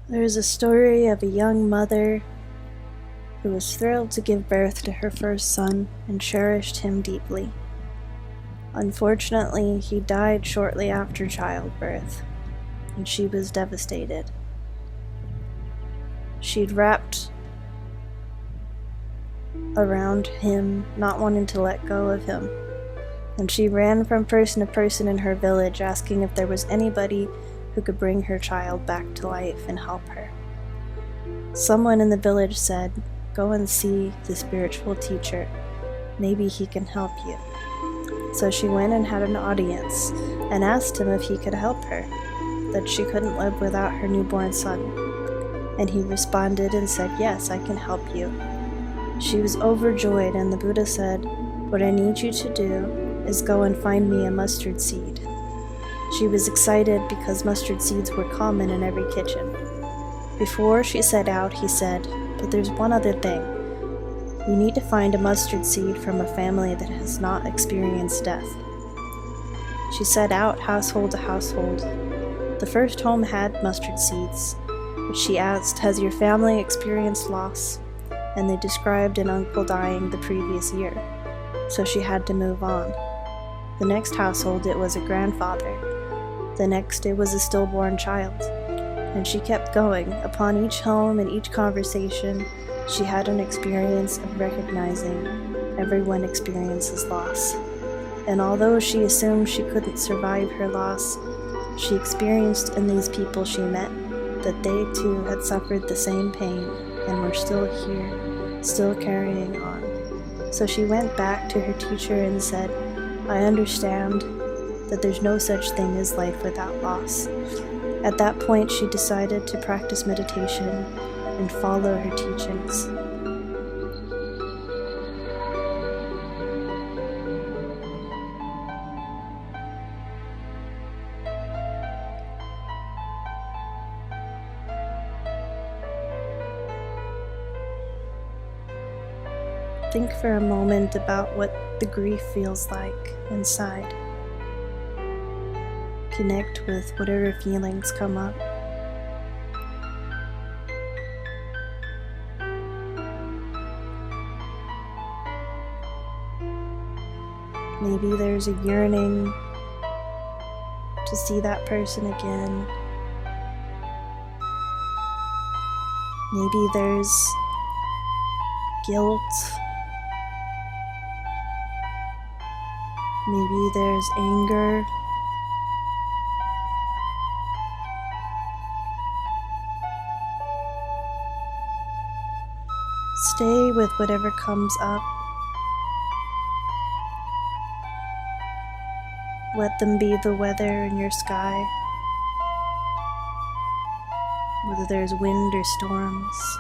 There is a story of a young mother who was thrilled to give birth to her first son and cherished him deeply. Unfortunately, he died shortly after childbirth, and she was devastated. She'd wrapped around him, not wanting to let go of him, and she ran from person to person in her village asking if there was anybody who could bring her child back to life and help her. Someone in the village said, "Go and see the spiritual teacher. Maybe he can help you." So she went and had an audience and asked him if he could help her, that she couldn't live without her newborn son. And he responded and said, "Yes, I can help you." She was overjoyed, and the Buddha said, "What I need you to do is go and find me a mustard seed." She was excited because mustard seeds were common in every kitchen. Before she set out, he said, "But there's one other thing. You need to find a mustard seed from a family that has not experienced death." She set out household to household. The first home had mustard seeds, but she asked, "Has your family experienced loss?" And they described an uncle dying the previous year, so she had to move on. The next household, it was a grandfather. The next, it was a stillborn child. And she kept going. Upon each home and each conversation, she had an experience of recognizing everyone experiences loss. And although she assumed she couldn't survive her loss, she experienced in these people she met that they too had suffered the same pain and were still here, still carrying on. So she went back to her teacher and said, "I understand that there's no such thing as life without loss." At that point, she decided to practice meditation and follow her teachings. Think for a moment about what the grief feels like inside. Connect with whatever feelings come up. Maybe there's a yearning to see that person again. Maybe there's guilt. Maybe there's anger. Stay with whatever comes up. Let them be the weather in your sky, whether there's wind or storms.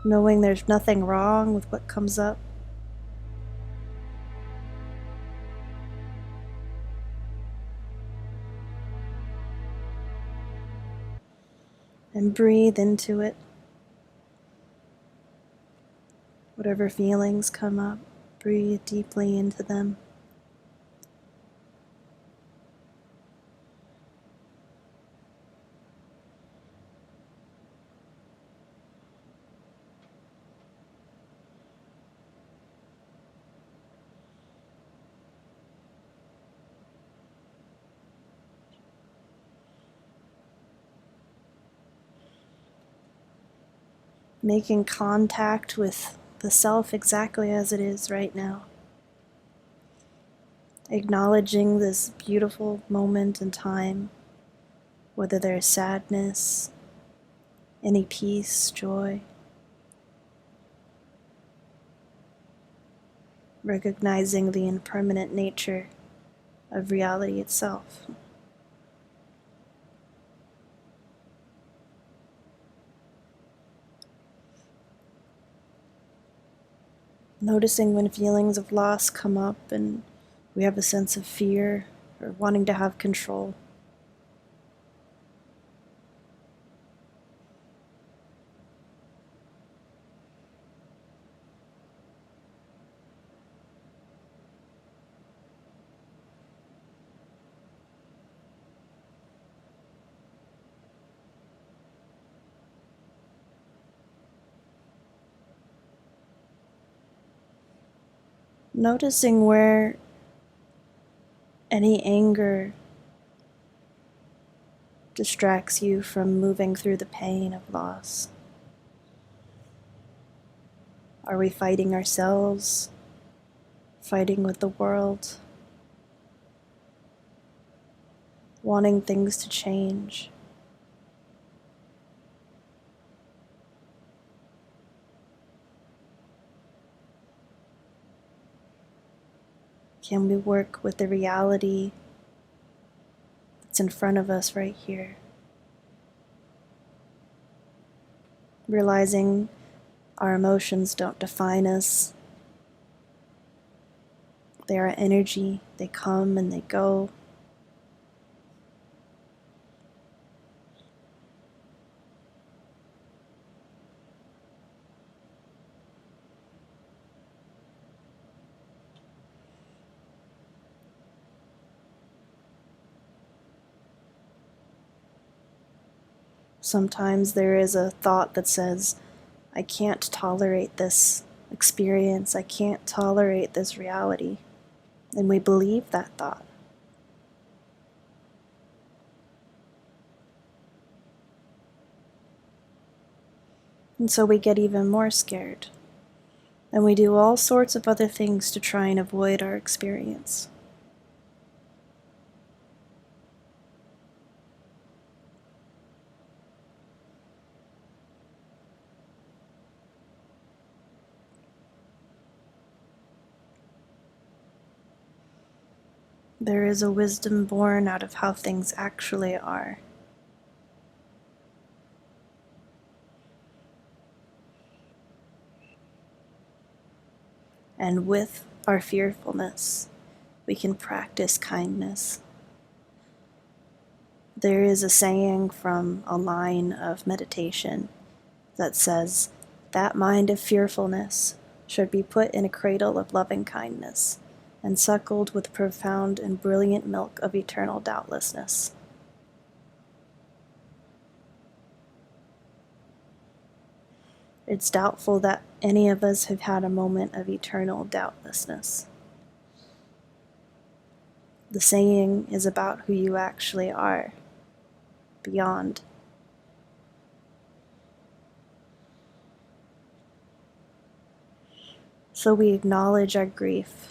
Knowing there's nothing wrong with what comes up. And breathe into it. Whatever feelings come up, breathe deeply into them. Making contact with the self exactly as it is right now. Acknowledging this beautiful moment in time, whether there's sadness, any peace, joy. Recognizing the impermanent nature of reality itself. Noticing when feelings of loss come up and we have a sense of fear or wanting to have control. Noticing where any anger distracts you from moving through the pain of loss. Are we fighting ourselves? Fighting with the world? Wanting things to change? Can we work with the reality that's in front of us right here? Realizing our emotions don't define us. They are energy, they come and they go. Sometimes there is a thought that says, I can't tolerate this experience, I can't tolerate this reality. And we believe that thought. And so we get even more scared. And we do all sorts of other things to try and avoid our experience. There is a wisdom born out of how things actually are. And with our fearfulness, we can practice kindness. There is a saying from a line of meditation that says, that mind of fearfulness should be put in a cradle of loving kindness and suckled with profound and brilliant milk of eternal doubtlessness. It's doubtful that any of us have had a moment of eternal doubtlessness. The saying is about who you actually are, beyond. So we acknowledge our grief.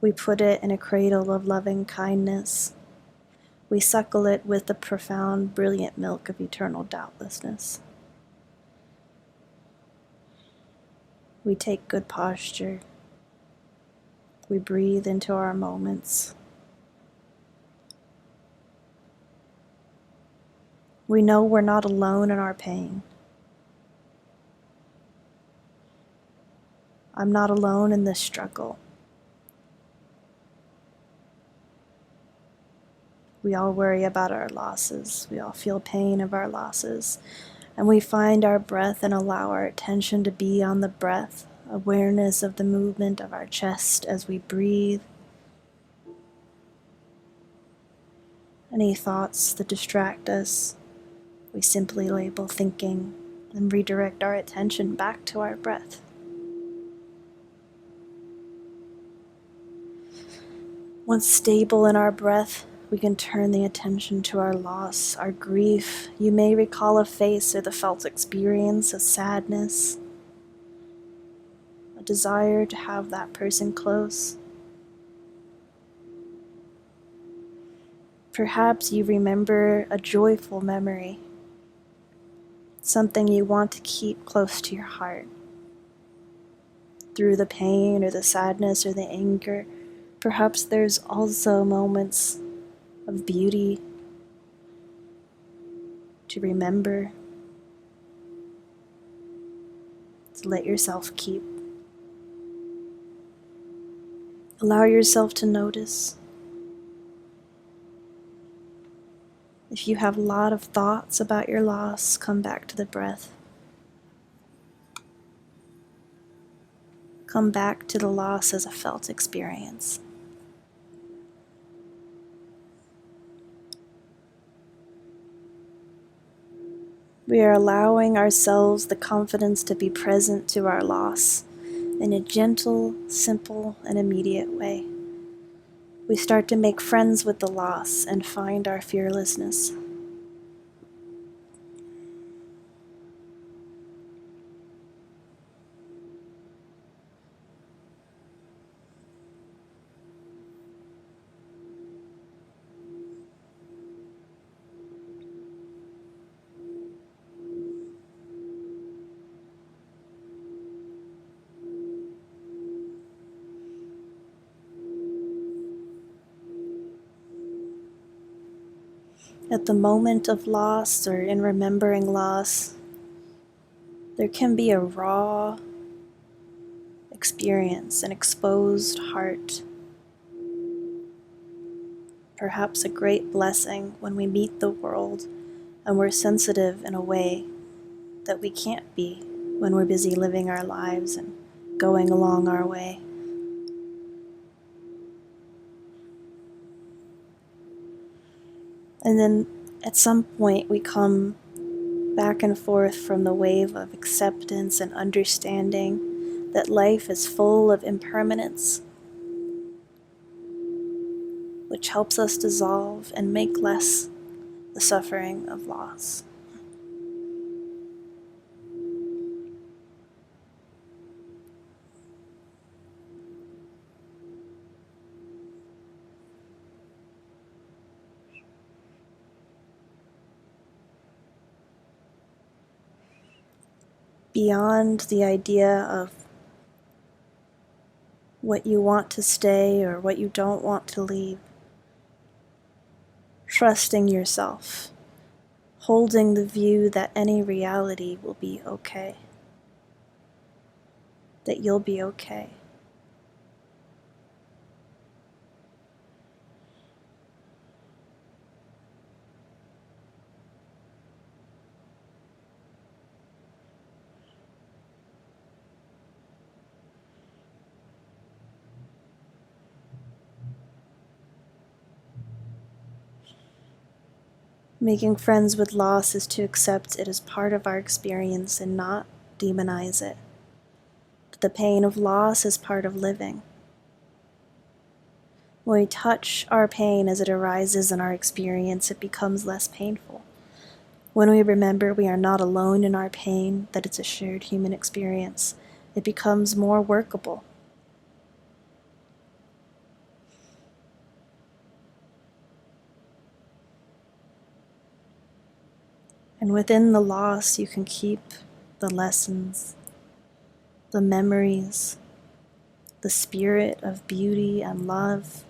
We put it in a cradle of loving kindness. We suckle it with the profound, brilliant milk of eternal doubtlessness. We take good posture. We breathe into our moments. We know we're not alone in our pain. I'm not alone in this struggle. We all worry about our losses. We all feel pain of our losses. And we find our breath and allow our attention to be on the breath, awareness of the movement of our chest as we breathe. Any thoughts that distract us, we simply label thinking and redirect our attention back to our breath. Once stable in our breath, we can turn the attention to our loss, our grief. You may recall a face or the felt experience of sadness, a desire to have that person close. Perhaps you remember a joyful memory, something you want to keep close to your heart. Through the pain or the sadness or the anger, perhaps there's also moments of beauty to remember, to let yourself keep. Allow yourself to notice. If you have a lot of thoughts about your loss, come back to the breath. Come back to the loss as a felt experience. We are allowing ourselves the confidence to be present to our loss, in a gentle, simple, and immediate way. We start to make friends with the loss and find our fearlessness. At the moment of loss or in remembering loss, there can be a raw experience, an exposed heart. Perhaps a great blessing when we meet the world and we're sensitive in a way that we can't be when we're busy living our lives and going along our way. And then at some point we come back and forth from the wave of acceptance and understanding that life is full of impermanence, which helps us dissolve and make less the suffering of loss. Beyond the idea of what you want to stay or what you don't want to leave, trusting yourself, holding the view that any reality will be okay, that you'll be okay. Making friends with loss is to accept it as part of our experience and not demonize it. The pain of loss is part of living. When we touch our pain as it arises in our experience, it becomes less painful. When we remember we are not alone in our pain, that it's a shared human experience, it becomes more workable. And within the loss, you can keep the lessons, the memories, the spirit of beauty and love.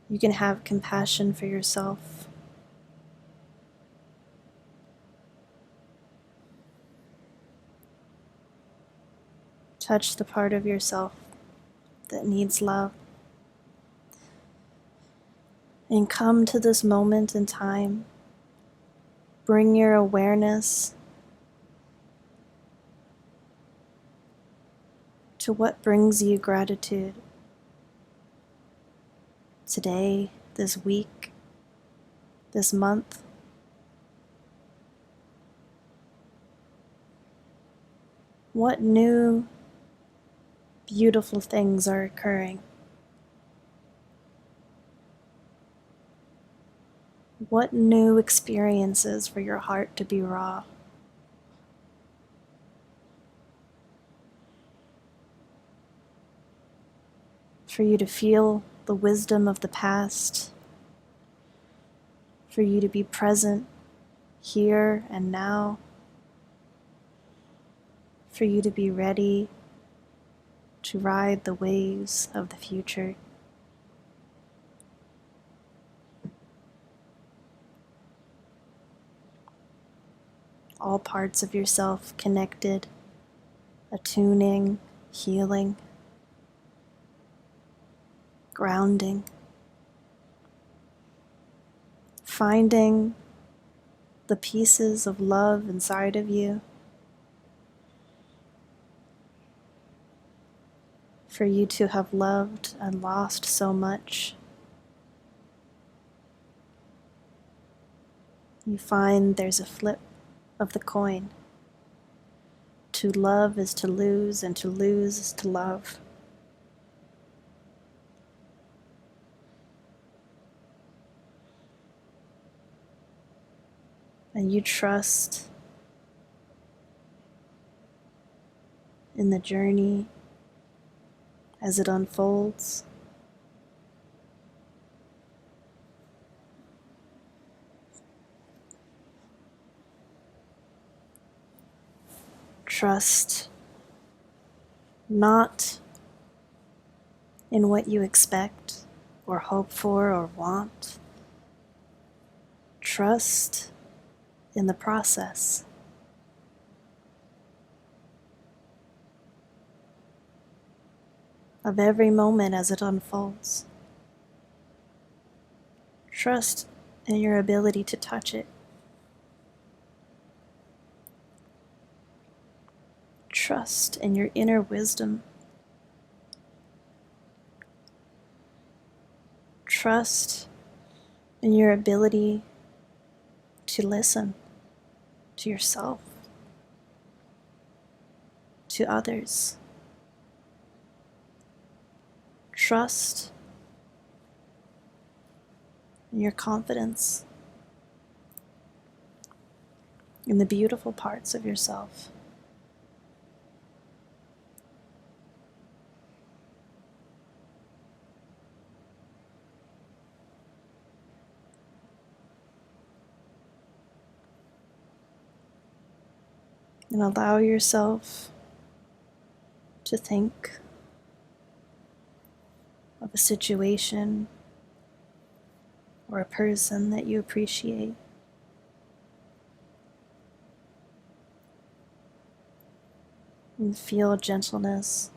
You can have compassion for yourself. Touch the part of yourself that needs love. And come to this moment in time. Bring your awareness to what brings you gratitude today, this week, this month. What new, beautiful things are occurring? What new experiences for your heart to be raw? For you to feel the wisdom of the past, for you to be present here and now, for you to be ready to ride the waves of the future. All parts of yourself connected, attuning, healing, grounding, finding the pieces of love inside of you, for you to have loved and lost so much. You find there's a flip of the coin. To love is to lose, and to lose is to love. And you trust in the journey as it unfolds. Trust not in what you expect or hope for or want. Trust in the process. Of every moment as it unfolds. Trust in your ability to touch it. Trust in your inner wisdom. Trust in your ability to listen to yourself, to others. Trust in your confidence, in the beautiful parts of yourself. And allow yourself to think of a situation or a person that you appreciate. And feel gentleness.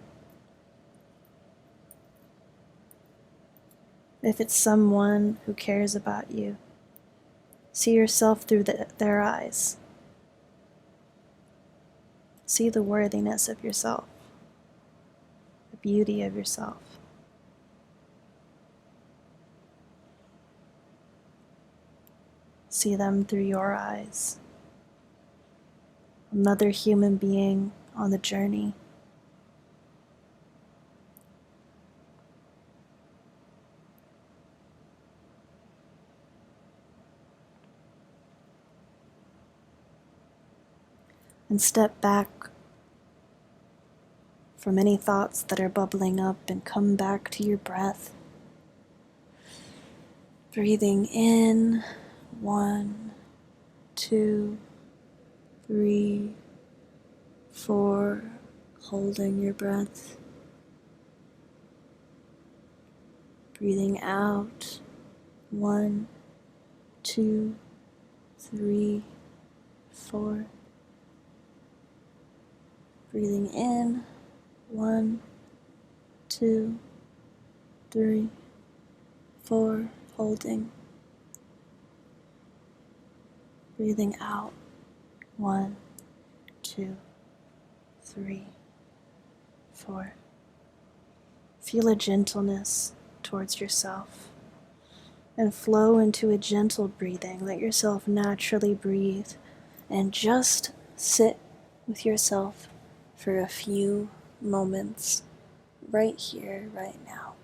If it's someone who cares about you, see yourself through their eyes. See the worthiness of yourself, the beauty of yourself. See them through your eyes. Another human being on the journey. And step back from any thoughts that are bubbling up and come back to your breath. Breathing in, 1, 2, 3, 4, holding your breath. Breathing out, 1, 2, 3, 4. Breathing in, 1, 2, 3, 4, holding. Breathing out, 1, 2, 3, 4. Feel a gentleness towards yourself and flow into a gentle breathing. Let yourself naturally breathe and just sit with yourself for a few moments right here, right now.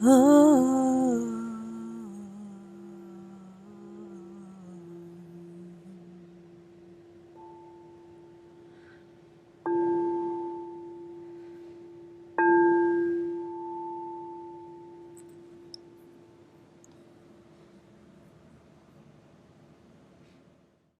Oh